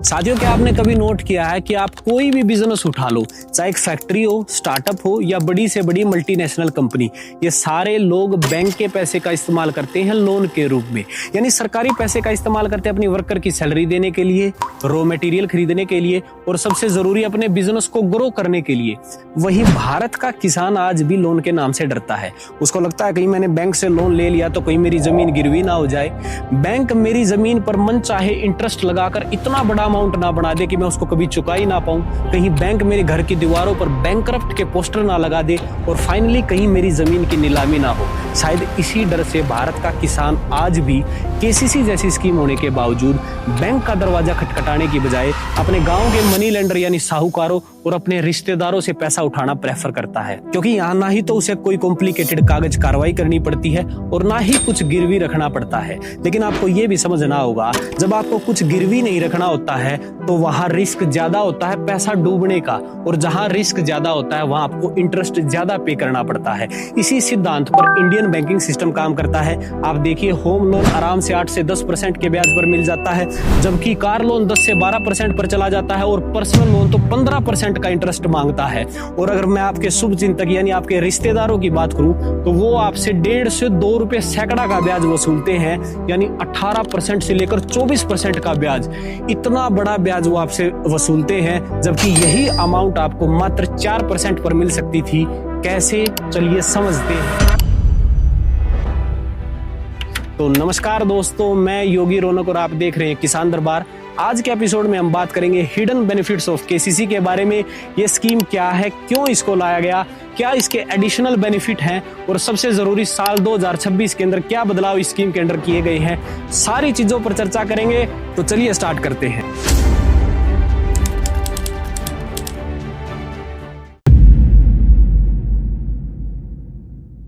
साथियों, क्या आपने कभी नोट किया है कि आप कोई भी बिजनेस उठा लो, चाहे एक फैक्ट्री हो, स्टार्टअप हो या बड़ी से बड़ी मल्टीनेशनल कंपनी, ये सारे लोग बैंक के पैसे का इस्तेमाल करते हैं लोन के रूप में। यानी सरकारी पैसे का इस्तेमाल करते हैं अपनी वर्कर की सैलरी देने के लिए, रॉ मटेरियल खरीदने के लिए और सबसे जरूरी अपने बिजनेस को ग्रो करने के लिए। वही भारत का किसान आज भी लोन के नाम से डरता है। उसको लगता है कहीं मैंने बैंक से लोन ले लिया तो कहीं मेरी जमीन गिरवी ना हो जाए, बैंक मेरी जमीन पर मन चाहे इंटरेस्ट लगाकर इतना बड़ा अमाउंट ना बना दे कि मैं उसको कभी चुका ही ना पाऊं, कहीं बैंक मेरे घर की दीवारों पर बैंकरप्ट के पोस्टर ना लगा दे और फाइनली कहीं मेरी जमीन की नीलामी ना हो। शायद इसी डर से भारत का किसान आज भी केसीसी जैसी स्कीम होने के बावजूद बैंक का दरवाजा खटखटाने की बजाय अपने गांव के मनी लेंडर यानी साहूकारों और अपने रिश्तेदारों से पैसा उठाना प्रेफर करता है, क्योंकि यहाँ ना ही तो उसे कोई कॉम्प्लिकेटेड कागज कार्रवाई करनी पड़ती है और ना ही कुछ गिरवी रखना पड़ता है। लेकिन आपको ये भी समझना होगा, जब आपको कुछ गिरवी नहीं रखना होता है तो वहां रिस्क ज्यादा होता है पैसा डूबने का, और जहां रिस्क ज्यादा होता है वहां आपको इंटरेस्ट ज्यादा पे करना पड़ता है। इसी सिद्धांत पर इंडियन बैंकिंग सिस्टम काम करता है। आप देखिए, होम लोन आराम से 8 से 10% के ब्याज पर मिल जाता है, जबकि कार लोन 10 से 12% पर चला जाता है और पर्सनल लोन तो 15% का इंटरेस्ट मांगता है। और अगर मैं आपके शुभ चिंतक यानी आपके रिश्तेदारों की बात करूं तो वो आपसे 1.5 से 2 रुपए सैकड़ा का ब्याज वसूलते हैं, यानी 18% से लेकर 24% का ब्याज। इतना बड़ा ब्याज वो आपसे वसूलते हैं, जबकि यही अमाउंट आपको मात्र 4% पर मिल सकती थी। कैसे, चलिए समझते हैं। तो नमस्कार दोस्तों, मैं योगी रौनक और आप देख रहे हैं किसान दरबार। आज के एपिसोड में हम बात करेंगे हिडन बेनिफिट्स ऑफ केसीसी के बारे में। ये स्कीम क्या है, क्यों इसको लाया गया, क्या इसके एडिशनल बेनिफिट हैं और सबसे जरूरी साल 2026 के अंदर क्या बदलाव इस स्कीम के अंदर किए गए हैं, सारी चीजों पर चर्चा करेंगे। तो चलिए स्टार्ट करते हैं।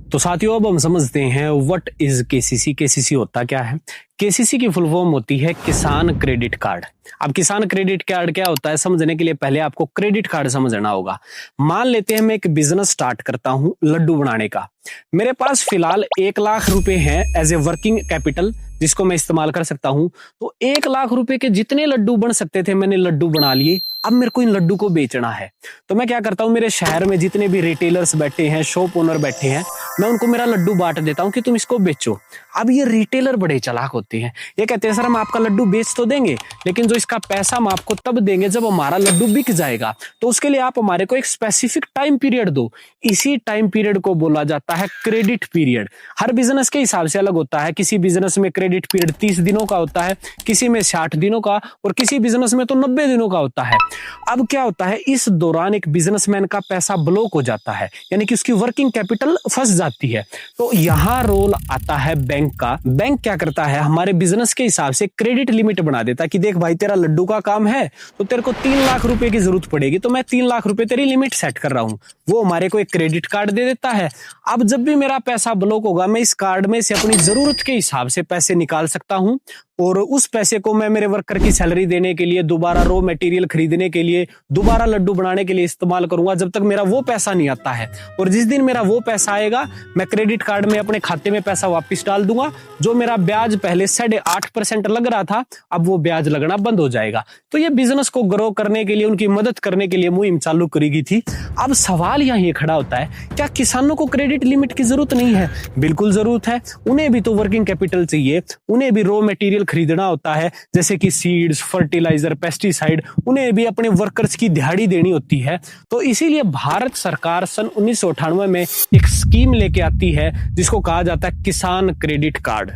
तो साथियों, अब हम समझते हैं व्हाट इज केसीसी। केसीसी होता क्या है? केसीसी की फुल फॉर्म होती है किसान क्रेडिट कार्ड। अब किसान क्रेडिट कार्ड क्या होता है, समझने के लिए पहले आपको क्रेडिट कार्ड समझना होगा। मान लेते हैं मैं एक बिजनेस स्टार्ट करता हूं लड्डू बनाने का। मेरे पास फिलहाल 1 लाख रुपए हैं एज ए वर्किंग कैपिटल, जिसको मैं इस्तेमाल कर सकता हूं। तो 1 लाख रुपए के जितने लड्डू बन सकते थे मैंने लड्डू बना लिए। अब मेरे को इन लड्डू को बेचना है, तो मैं क्या करता हूं, मेरे शहर में जितने भी रिटेलर्स बैठे हैं, शॉप ओनर बैठे हैं, मैं उनको मेरा लड्डू बांट देता हूं कि तुम इसको बेचो। अब ये रिटेलर बड़े चालाक होते हैं, ये कहते हैं सर हम आपका लड्डू बेच तो देंगे, लेकिन जो इसका पैसा हम आपको तब देंगे जब हमारा लड्डू बिक जाएगा, तो उसके लिए आप हमारे को एक स्पेसिफिक टाइम पीरियड दो। इसी टाइम पीरियड को बोला जाता है क्रेडिट पीरियड। हर बिजनेस के हिसाब से अलग होता है। किसी बिजनेस में क्रेडिट पीरियड 30 दिनों का होता है, किसी में 60 दिनों का और किसी बिजनेस में तो 90 दिनों का होता है। अब क्या होता है, इस दौरान एक बिजनेसमैन का पैसा ब्लॉक हो जाता है, यानी कि उसकी वर्किंग कैपिटल फंस जाती है। तो यहां रोल आता है बैंक का। बैंक क्या करता है, हमारे बिजनेस के हिसाब से क्रेडिट लिमिट बना देता है कि देख भाई, तेरा लड्डू का काम है तो तेरे को 3 लाख रुपए की जरूरत पड़ेगी, तो मैं 3 लाख रुपए तेरी लिमिट सेट कर रहा हूं। वो हमारे को एक क्रेडिट कार्ड दे देता है। अब जब भी मेरा पैसा ब्लॉक होगा, मैं इस कार्ड में से अपनी जरूरत के हिसाब से पैसे निकाल सकता हूं और उस पैसे को मैं मेरे वर्कर की सैलरी देने के लिए, दोबारा रॉ मटेरियल खरीदने के लिए, दोबारा लड्डू बनाने के लिए इस्तेमाल करूंगा, जब तक मेरा वो पैसा नहीं आता है। और जिस दिन मेरा वो पैसा आएगा, मैं क्रेडिट कार्ड में अपने खाते में पैसा वापस डाल दूंगा। जो मेरा ब्याज पहले 8.5% लग रहा था, अब वो ब्याज लगना बंद हो जाएगा। तो ये बिजनेस को ग्रो करने के लिए, उनकी मदद करने के लिए मुहिम चालू करी गई थी। अब सवाल यहाँ ये खड़ा होता है, क्या किसानों को क्रेडिट लिमिट की जरूरत नहीं है? बिल्कुल जरूरत है। उन्हें भी तो वर्किंग कैपिटल चाहिए, उन्हें भी रॉ मटेरियल खरीदना होता है, जैसे कि सीड्स, फर्टिलाइजर, पेस्टिसाइड, उन्हें भी अपने वर्कर्स की दिहाड़ी देनी होती है। तो इसीलिए भारत सरकार सन 1998 में एक स्कीम लेके आती है जिसको कहा जाता है किसान क्रेडिट कार्ड।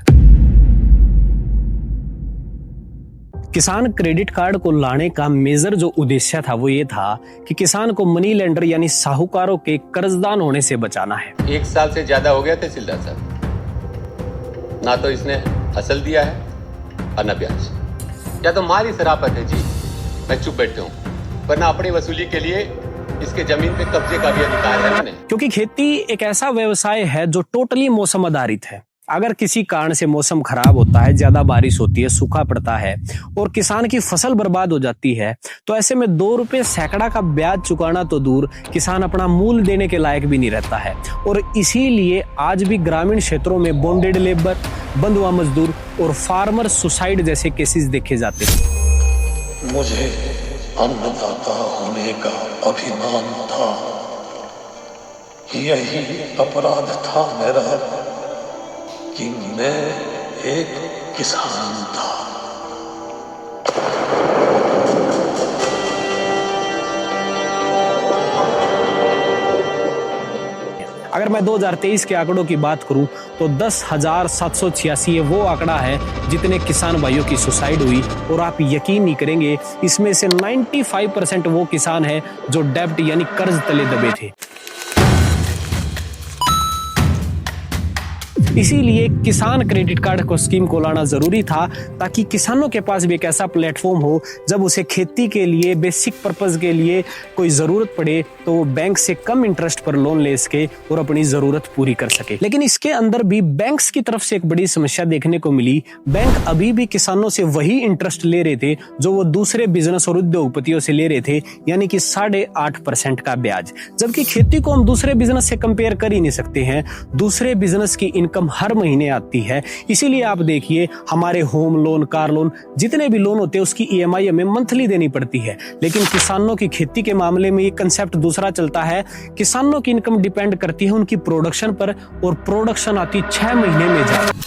किसान क्रेडिट कार्ड को लाने का मेजर जो उद्देश्य था वो ये था कि किसान को मनी लेंडर यानी साहूकारों के कर्जदान होने से बचाना है। 1 साल से ज्यादा हो गया तहसीलदार साहब, ना तो इसने असल दिया है और न ब्याज, या तो मारी शराफत है जी। मैं चुप बैठे हूँ, वरना अपनी वसूली के लिए इसके जमीन पे कब्जे का भी अधिकार है मैंने। क्योंकि खेती एक ऐसा व्यवसाय है जो टोटली मौसम आधारित है। अगर किसी कारण से मौसम खराब होता है, ज्यादा बारिश होती है, सूखा पड़ता है और किसान की फसल बर्बाद हो जाती है, तो ऐसे में 2 रुपए सैकड़ा का ब्याज चुकाना तो दूर, किसान अपना मूल देने के लायक भी नहीं रहता है। और इसीलिए आज भी ग्रामीण क्षेत्रों में बॉन्डेड लेबर, बंधुआ मजदूर और फार्मर सुसाइड जैसे केसेस देखे जाते हैं। मुझे अन्नदाता होने का अभिमान था, यही अपराध था मेरा कि मैं एक किसान था। अगर मैं 2023 के आंकड़ों की बात करूं तो 10,786 ये वो आंकड़ा है जितने किसान भाइयों की सुसाइड हुई, और आप यकीन नहीं करेंगे इसमें से 95% वो किसान हैं जो डेब्ट यानी कर्ज तले दबे थे। इसीलिए किसान क्रेडिट कार्ड को स्कीम को लाना जरूरी था, ताकि किसानों के पास भी एक ऐसा प्लेटफॉर्म हो जब उसे खेती के लिए बेसिक पर्पस के लिए कोई जरूरत पड़े तो वो बैंक से कम इंटरेस्ट पर लोन ले सके और अपनी जरूरत पूरी कर सके। लेकिन इसके अंदर भी बैंक्स की तरफ से एक बड़ी समस्या देखने को मिली। बैंक अभी भी किसानों से वही इंटरेस्ट ले रहे थे जो वो दूसरे बिजनेस और उद्योगपतियों से ले रहे थे, यानी कि 8.5% का ब्याज। जबकि खेती को हम दूसरे बिजनेस से कंपेयर कर ही नहीं सकते हैं। दूसरे बिजनेस की इनकम हर महीने आती है, इसीलिए आप देखिए हमारे होम लोन, कार लोन, जितने भी लोन होते हैं उसकी EMI हमें मंथली देनी पड़ती है। लेकिन किसानों की खेती के मामले में ये कंसेप्ट दूसरा चलता है। किसानों की इनकम डिपेंड करती है उनकी प्रोडक्शन पर, और प्रोडक्शन आती 6 महीने में जाती।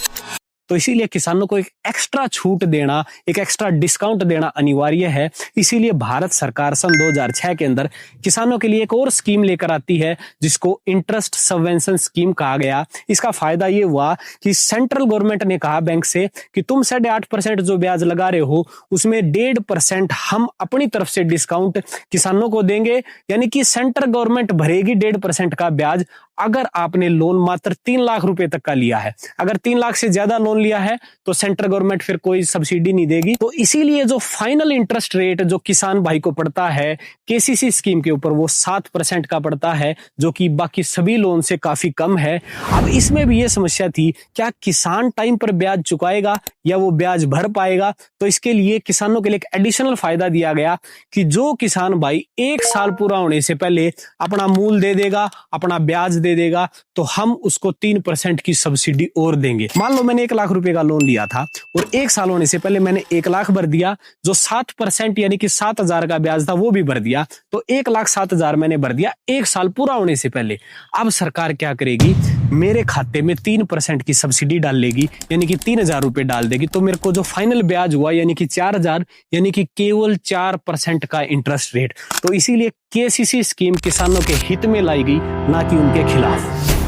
तो इसीलिए किसानों को एक एक्स्ट्रा छूट देना, एक एक्स्ट्रा डिस्काउंट देना अनिवार्य है। इसीलिए भारत सरकार सन 2006 के अंदर किसानों के लिए एक और स्कीम लेकर आती है जिसको इंटरेस्ट सबवेंशन स्कीम कहा गया। इसका फायदा ये हुआ कि सेंट्रल गवर्नमेंट ने कहा बैंक से कि तुम 8.5% जो ब्याज लगा रहे हो उसमें 1.5% हम अपनी तरफ से डिस्काउंट किसानों को देंगे, यानी कि सेंट्रल गवर्नमेंट भरेगी 1.5% का ब्याज अगर आपने लोन मात्र 3 लाख रुपए तक का लिया है। अगर 3 लाख से ज्यादा लोन लिया है तो सेंट्रल गवर्नमेंट फिर कोई सब्सिडी नहीं देगी। तो इसीलिए जो फाइनल इंटरेस्ट रेट जो किसान भाई को पड़ता है KCC स्कीम के ऊपर वो 7% का पड़ता है, जो कि बाकी सभी लोन से काफी कम है। अब इसमें भी ये समस्या थी, क्या किसान टाइम पर ब्याज चुकाएगा या वो ब्याज भर पाएगा? तो इसके लिए किसानों के लिए एक एडिशनल फायदा दिया गया कि जो किसान भाई 1 साल पूरा होने से पहले अपना मूल दे देगा, अपना ब्याज दे देगा, तो हम उसको 3% की सब्सिडी और देंगे। मान लो मैंने 1 लाख रुपए का लोन लिया था और 1 साल होने से पहले मैंने 1 लाख भर दिया, जो 7% यानी कि 7,000 का ब्याज था वो भी भर दिया, तो 1,07,000 मैंने भर दिया 1 साल पूरा होने से पहले। अब सरकार क्या करेगी, मेरे खाते में 3% की सब्सिडी डाल लेगी, यानी कि 3,000 रुपए डाल देगी। तो मेरे को जो फाइनल ब्याज हुआ यानी कि 4,000, यानी कि केवल 4% का इंटरेस्ट रेट। तो इसीलिए KCC स्कीम किसानों के हित में लाई गई, ना कि उनके खिलाफ।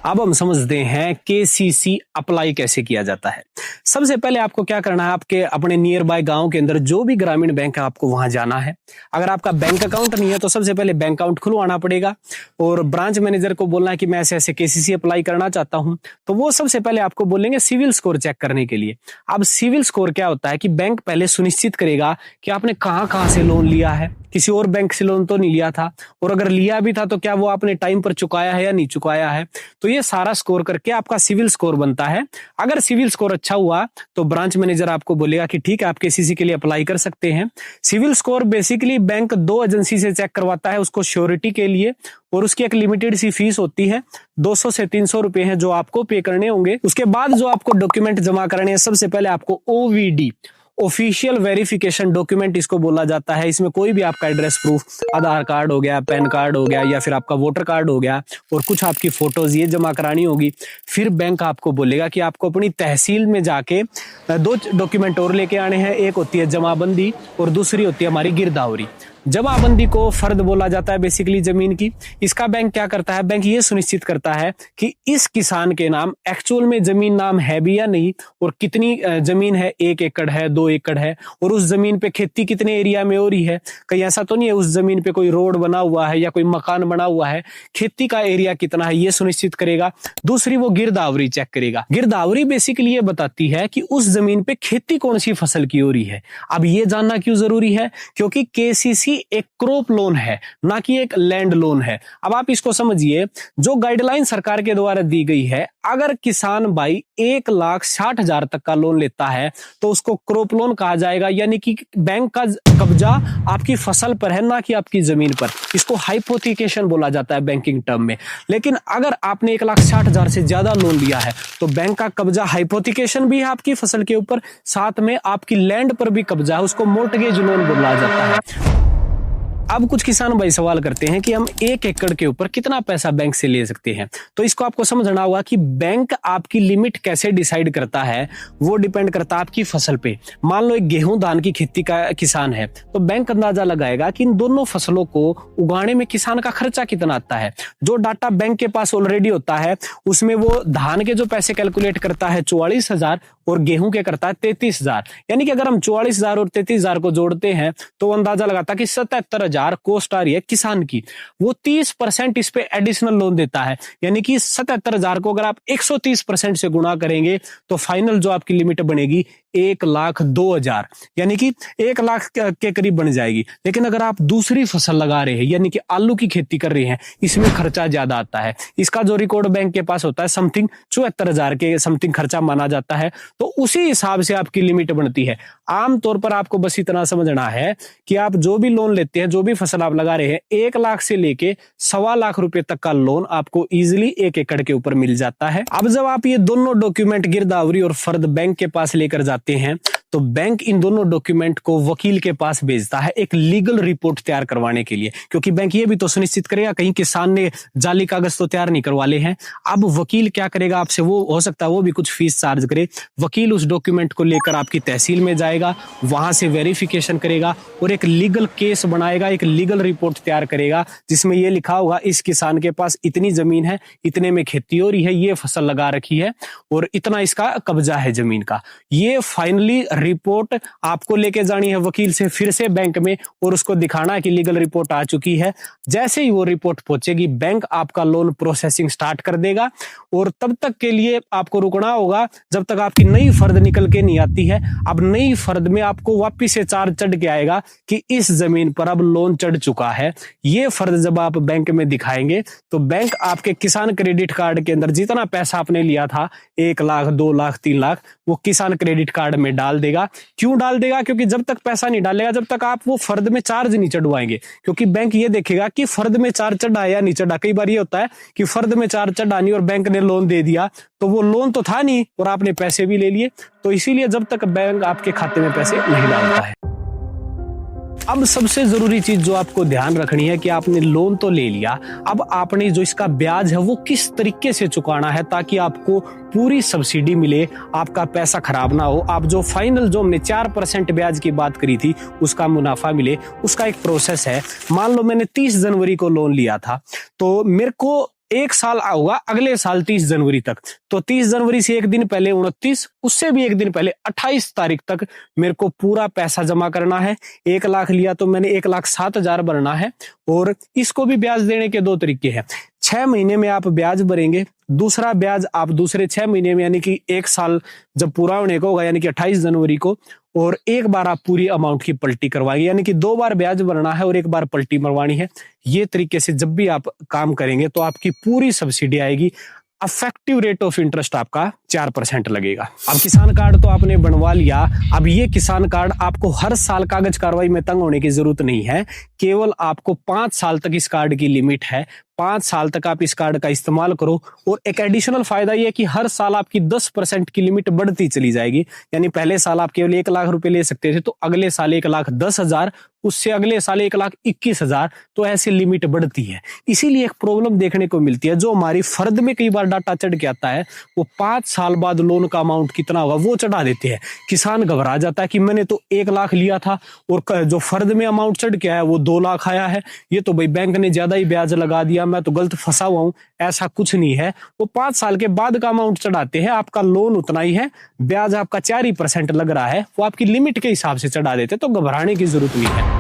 अब हम समझते हैं KCC अप्लाई कैसे किया जाता है। सबसे पहले आपको क्या करना है, आपके अपने नियर बाय गांव के अंदर जो भी ग्रामीण बैंक है आपको वहां जाना है। अगर आपका बैंक अकाउंट नहीं है तो सबसे पहले बैंक अकाउंट खुलवाना पड़ेगा और ब्रांच मैनेजर को बोलना है कि मैं ऐसे ऐसे KCC अप्लाई करना चाहता हूं। तो वो सबसे पहले आपको बोलेंगे सिविल स्कोर चेक करने के लिए। अब सिविल स्कोर क्या होता है कि बैंक पहले सुनिश्चित करेगा कि आपने कहां से लोन लिया है, किसी और बैंक से लोन तो नहीं लिया था, और अगर लिया भी था तो क्या वो आपने टाइम पर चुकाया है या नहीं चुकाया है। तो ये सारा स्कोर करके आपका सिविल स्कोर बनता है। अगर सिविल स्कोर अच्छा हुआ तो ब्रांच मैनेजर आपको बोलेगा कि ठीक है आप KCC के लिए अप्लाई कर सकते हैं। CIBIL score basically bank 2 agency से चेक करवाता है उसको श्योरिटी के लिए, और उसकी एक लिमिटेड सी फीस होती है, 200 से 300 रुपए हैं जो आपको पे करने होंगे। उसके बाद जो आपको डॉक्यूमेंट जमा करने हैं, सबसे पहले आपको OVD ऑफिशियल वेरिफिकेशन डॉक्यूमेंट इसको बोला जाता है। इसमें कोई भी आपका एड्रेस प्रूफ, आधार कार्ड हो गया, पैन कार्ड हो गया, या फिर आपका वोटर कार्ड हो गया, और कुछ आपकी फोटोज ये जमा करानी होगी। फिर बैंक आपको बोलेगा कि आपको अपनी तहसील में जाके 2 डॉक्यूमेंट और लेके आने हैं। एक होती है जमाबंदी और दूसरी होती है हमारी गिरदावरी। जमाबंदी को फर्द बोला जाता है बेसिकली जमीन की। इसका बैंक क्या करता है, बैंक ये सुनिश्चित करता है कि इस किसान के नाम एक्चुअल में जमीन नाम है भी या नहीं, और कितनी जमीन है, 1 एकड़ है, 2 एकड़ है, और उस जमीन पे खेती कितने एरिया में हो रही है। कहीं ऐसा तो नहीं है उस जमीन पे कोई रोड बना हुआ है या कोई मकान बना हुआ है, खेती का एरिया कितना है ये सुनिश्चित करेगा। दूसरी वो गिरदावरी चेक करेगा। गिरदावरी बेसिकली ये बताती है कि उस जमीन पे खेती कौन सी फसल की हो रही है। अब ये जानना क्यों जरूरी है, क्योंकि KCC एक क्रॉप लोन है, ना कि एक लैंड लोन है। अब आप इसको समझिए, जो गाइडलाइन सरकार के द्वारा दी गई है, अगर किसान भाई 1,60,000 तक का लोन लेता है तो उसको क्रॉप लोन कहा जाएगा, यानी कि बैंक का कब्जा आपकी फसल पर है, ना कि आपकी जमीन पर। इसको हाइपोथिकेशन बोला जाता है बैंकिंग टर्म में। लेकिन अगर आपने 1,60,000 से ज्यादा लोन लिया है तो बैंक का कब्जा हाइपोथिकेशन भी है आपकी फसल के ऊपर, साथ में आपकी लैंड पर भी कब्जा है, उसको मोर्टगेज लोन बोला जाता है। अब कुछ किसान भाई सवाल करते हैं कि हम 1 एकड़ के ऊपर कितना पैसा बैंक से ले सकते हैं। तो इसको आपको समझना होगा कि बैंक आपकी लिमिट कैसे डिसाइड करता है, वो डिपेंड करता है आपकी फसल पे। मान लो एक गेहूं धान की खेती का किसान है, तो बैंक अंदाजा लगाएगा कि इन दोनों फसलों को उगाने में किसान का खर्चा कितना आता है। जो डाटा बैंक के पास ऑलरेडी होता है उसमें वो धान के जो पैसे कैलकुलेट करता है 44,000 और गेहूं के करता है 33,000। यानी कि अगर हम 44,000 और 33,000 को जोड़ते हैं तो अंदाजा लगाता है कि 77,000 कॉस्ट आ रही है किसान की। वो 30% इस पे एडिशनल लोन देता है, यानी कि 77,000 को अगर आप 130% से गुणा करेंगे तो फाइनल जो आपकी लिमिट बनेगी 1,02,000, यानी कि 1 लाख के करीब बन जाएगी। लेकिन अगर आप दूसरी फसल लगा रहे हैं, यानी कि आलू की खेती कर रहे हैं, इसमें खर्चा ज्यादा आता है। इसका जो रिकॉर्ड बैंक के पास होता है समथिंग 74,000 के समथिंग खर्चा माना जाता है, तो उसी हिसाब से आपकी लिमिट बनती है। आमतौर पर आपको बस इतना समझना है कि आप जो भी लोन लेते हैं, जो भी फसल आप लगा रहे हैं, 1 लाख से लेके 1.25 लाख रुपए तक का लोन आपको इजीली 1 एकड़ के ऊपर मिल जाता है। अब जब आप ये दोनों डॉक्यूमेंट गिरदावरी और फर्द बैंक के पास लेकर जाते हैं तो बैंक इन दोनों डॉक्यूमेंट को वकील के पास भेजता है एक लीगल रिपोर्ट तैयार करवाने के लिए, क्योंकि बैंक ये भी तो सुनिश्चित करेगा कहीं किसान ने जाली कागज तो तैयार नहीं करवा ले हैं। अब वकील क्या करेगा आपसे, वो हो सकता है वो भी कुछ फीस चार्ज करे। वकील उस डॉक्यूमेंट को लेकर आपकी तहसील में जाएगा, वहां से वेरिफिकेशन करेगा और एक लीगल केस बनाएगा, एक लीगल रिपोर्ट तैयार करेगा जिसमें यह लिखा होगा इस किसान के पास इतनी जमीन है, इतने में खेती हो रही है, ये फसल लगा रखी है और इतना इसका कब्जा है जमीन का। ये फाइनली रिपोर्ट आपको लेके जानी है वकील से फिर से बैंक में और उसको दिखाना है कि लीगल रिपोर्ट आ चुकी है। जैसे ही वो रिपोर्ट पहुंचेगी बैंक आपका लोन प्रोसेसिंग स्टार्ट कर देगा और तब तक के लिए आपको रुकना होगा जब तक आपकी नई फर्द निकल के नहीं आती है। अब नई फर्द में आपको वापिस से चार्ज चढ़ के आएगा कि इस जमीन पर अब लोन चढ़ चुका है। ये फर्द जब आप बैंक में दिखाएंगे तो बैंक आपके किसान क्रेडिट कार्ड के अंदर जितना पैसा आपने लिया था 1 लाख 2 लाख 3 लाख वो किसान क्रेडिट कार्ड में डाल देगा। क्यों डाल देगा? क्योंकि जब तक पैसा नहीं डालेगा जब तक आप वो फर्द में चार्ज नहीं चढ़वाएंगे, क्योंकि बैंक ये देखेगा कि फर्द में चार्ज चढ़ा या नहीं चढ़ा। कई बार ये होता है कि फर्द में चार्ज चढ़ा नहीं और बैंक ने लोन दे दिया, तो वो लोन तो था नहीं और आपने पैसे भी ले लिए। तो इसीलिए जब तक बैंक आपके खाते में पैसे नहीं डालता है। अब सबसे जरूरी चीज जो आपको ध्यान रखनी है कि आपने लोन तो ले लिया, अब आपने जो इसका ब्याज है वो किस तरीके से चुकाना है ताकि आपको पूरी सब्सिडी मिले, आपका पैसा खराब ना हो। आप जो फाइनल जो हमने 4% ब्याज की बात करी थी उसका मुनाफा मिले, उसका एक प्रोसेस है। मान लो मैंने 30 जनवरी को लोन लिया था तो मेरे को 1 साल होगा अगले साल 30 जनवरी तक, तो 30 जनवरी से एक दिन पहले 29, उससे भी एक दिन पहले 28 तारीख तक मेरे को पूरा पैसा जमा करना है। 1 लाख लिया तो मैंने 1,07,000 भरना है और इसको भी ब्याज देने के 2 तरीके हैं। 6 महीने में आप ब्याज भरेंगे, दूसरा ब्याज आप दूसरे 6 महीने में यानी कि 1 साल जब पूरा होने को होगा यानी कि 28 जनवरी को, और एक बार आप पूरी अमाउंट की पलटी करवाएंगे, यानी कि 2 बार ब्याज भरना है और 1 बार पलटी मरवानी है। ये तरीके से जब भी आप काम करेंगे तो आपकी पूरी सब्सिडी आएगी। अफेक्टिव रेट ऑफ इंटरेस्ट आपका 4% लगेगा। अब किसान कार्ड तो आपने बनवा लिया, अब ये किसान कार्ड आपको हर साल कागज कार्रवाई में तंग होने की जरूरत नहीं है। केवल आपको 5 साल तक इस कार्ड की लिमिट है, 5 साल तक आप इस कार्ड का इस्तेमाल करो। और एक एडिशनल फायदा ये है कि हर साल आपकी 10% की लिमिट बढ़ती चली जाएगी। यानी पहले साल आप केवल 1 लाख रुपए ले सकते थे तो अगले साल 1,10,000, उससे अगले साल 1,21,000, तो ऐसी लिमिट बढ़ती है। इसीलिए एक प्रॉब्लम देखने को मिलती है, जो हमारी फर्द में कई बार डाटा चढ़ के आता है वो 5 साल बाद लोन का अमाउंट कितना होगा वो चढ़ा देते हैं। किसान घबरा जाता है कि मैंने तो 1 लाख लिया था और जो फर्द में अमाउंट चढ़ के आया वो 2 लाख आया है, ये तो भाई बैंक ने ज्यादा ही ब्याज लगा दिया, मैं तो गलत फंसा हुआ हूं। ऐसा कुछ नहीं है, वो 5 साल के बाद का अमाउंट चढ़ाते हैं, आपका लोन उतना ही है, ब्याज आपका 4% लग रहा है, वो आपकी लिमिट के हिसाब से चढ़ा देते, तो घबराने की जरूरत नहीं है।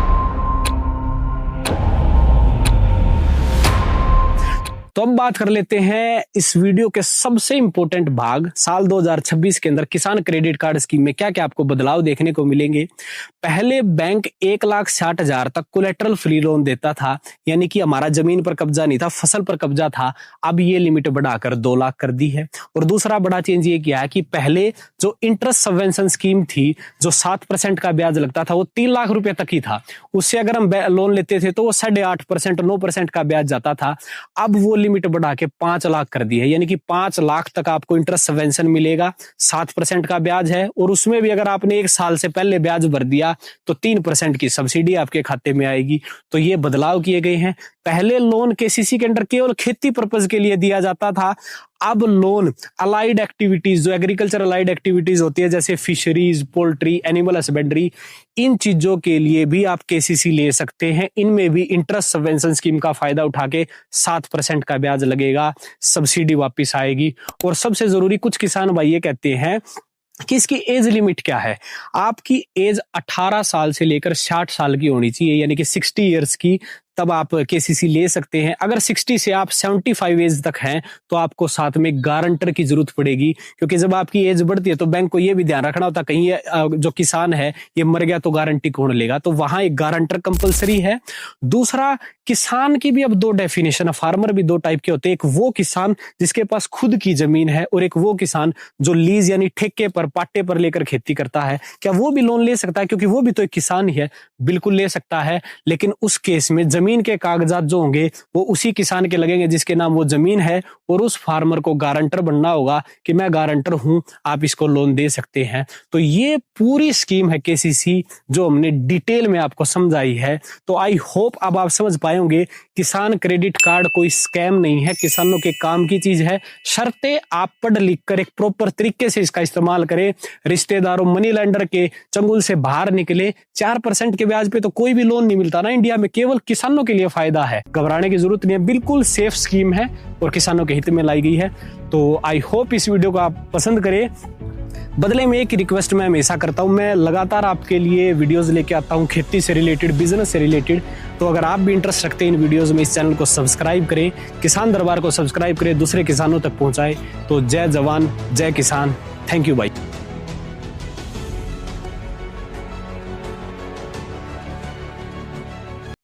तो अब बात कर लेते हैं इस वीडियो के सबसे इंपॉर्टेंट भाग, साल 2026 के अंदर किसान क्रेडिट कार्ड स्कीम में क्या क्या आपको बदलाव देखने को मिलेंगे। पहले बैंक 1,60,000 तक कोलेटरल फ्री लोन देता था, यानी कि हमारा जमीन पर कब्जा नहीं था, फसल पर कब्जा था। अब ये लिमिट बढ़ाकर 2 लाख कर दी है। और दूसरा बड़ा चेंज ये किया है कि पहले जो इंटरेस्ट सबवेंशन स्कीम थी, जो 7% का ब्याज लगता था, वो 3 लाख रुपए तक ही था। उससे अगर हम लोन लेते थे तो वो 8.5% 9% का ब्याज जाता था। अब वो लिमिट बढ़ा के 5 लाख कर दी है, यानी कि 5 लाख तक आपको इंटरेस्ट सबवेंशन मिलेगा। 7% का ब्याज है और उसमें भी अगर आपने 1 साल से पहले ब्याज भर दिया तो 3% की सब्सिडी आपके खाते में आएगी। तो ये बदलाव किए गए हैं। पहले लोन केसीसी के अंदर केवल खेती पर्पज के लिए दिया जाता था। अब लोन अलाइड एक्टिविटीज, जो एग्रीकल्चर अलाइड एक्टिविटीज होती है, जैसे फिशरीज, पोल्ट्री, एनिमल हस्बेंड्री, इन चीजों के लिए भी आप केसीसी ले सकते हैं। इनमें भी इंटरेस्ट सबवेंशन स्कीम का फायदा उठा के 7% का ब्याज लगेगा, सब्सिडी वापस आएगी। और सबसे जरूरी, कुछ किसान भाई ये कहते हैं कि इसकी एज लिमिट क्या है। आपकी एज 18 साल से लेकर 60 साल की होनी चाहिए, यानी कि 60 इयर्स की, तब आप केसीसी ले सकते हैं। अगर 60 से आप 75 एज तक हैं तो आपको साथ में गारंटर की जरूरत पड़ेगी, क्योंकि जब आपकी एज बढ़ती है तो बैंक को यह भी ध्यान रखना होता है कहीं जो किसान है ये मर गया तो गारंटी कौन लेगा, तो वहां एक गारंटर कंपलसरी है। दूसरा, किसान की भी अब 2 डेफिनेशन है, फार्मर भी 2 टाइप के होते हैं। एक वो किसान जिसके पास खुद की जमीन है और एक वो किसान जो लीज यानी ठेके पर, पाट्टे पर लेकर खेती करता है। क्या वो भी लोन ले सकता है? क्योंकि वो भी तो एक किसान ही है। बिल्कुल ले सकता है, लेकिन उस केस में जमीन के कागजात जो होंगे वो उसी किसान के लगेंगे जिसके नाम वो जमीन है, और उस फार्मर को गारंटर बनना होगा कि मैं गारंटर हूं, आप इसको लोन दे सकते हैं। तो ये पूरी स्कीम है केसीसी जो हमने डिटेल में आपको समझाई है। तो आई होप अब आप समझ पाए होंगे किसान क्रेडिट कार्ड कोई स्कैम नहीं है, किसानों के काम की चीज है। शर्तें आप पढ़ लिख कर एक प्रॉपर तरीके से इसका इस्तेमाल करें, रिश्तेदारों, मनी लेंडर के चंगुल से बाहर निकले। 4% के ब्याज पे तो कोई भी लोन नहीं मिलता ना इंडिया में, केवल किसानों के लिए फायदा है। घबराने की जरूरत नहीं है, बिल्कुल सेफ स्कीम है और किसानों के हित में लाई गई है। तो आई होप इस वीडियो को आप पसंद करें। बदले में एक रिक्वेस्ट मैं हमेशा करता हूं, मैं लगातार आपके लिए वीडियोस लेके आता हूं खेती से रिलेटेड, बिजनेस से रिलेटेड। तो अगर आप भी इंटरेस्ट रखते हैं इन वीडियोस में, इस चैनल को सब्सक्राइब करें, किसान दरबार को सब्सक्राइब करें, दूसरे किसानों तक पहुंचाएं। तो जय जवान जय किसान, थैंक यू भाई।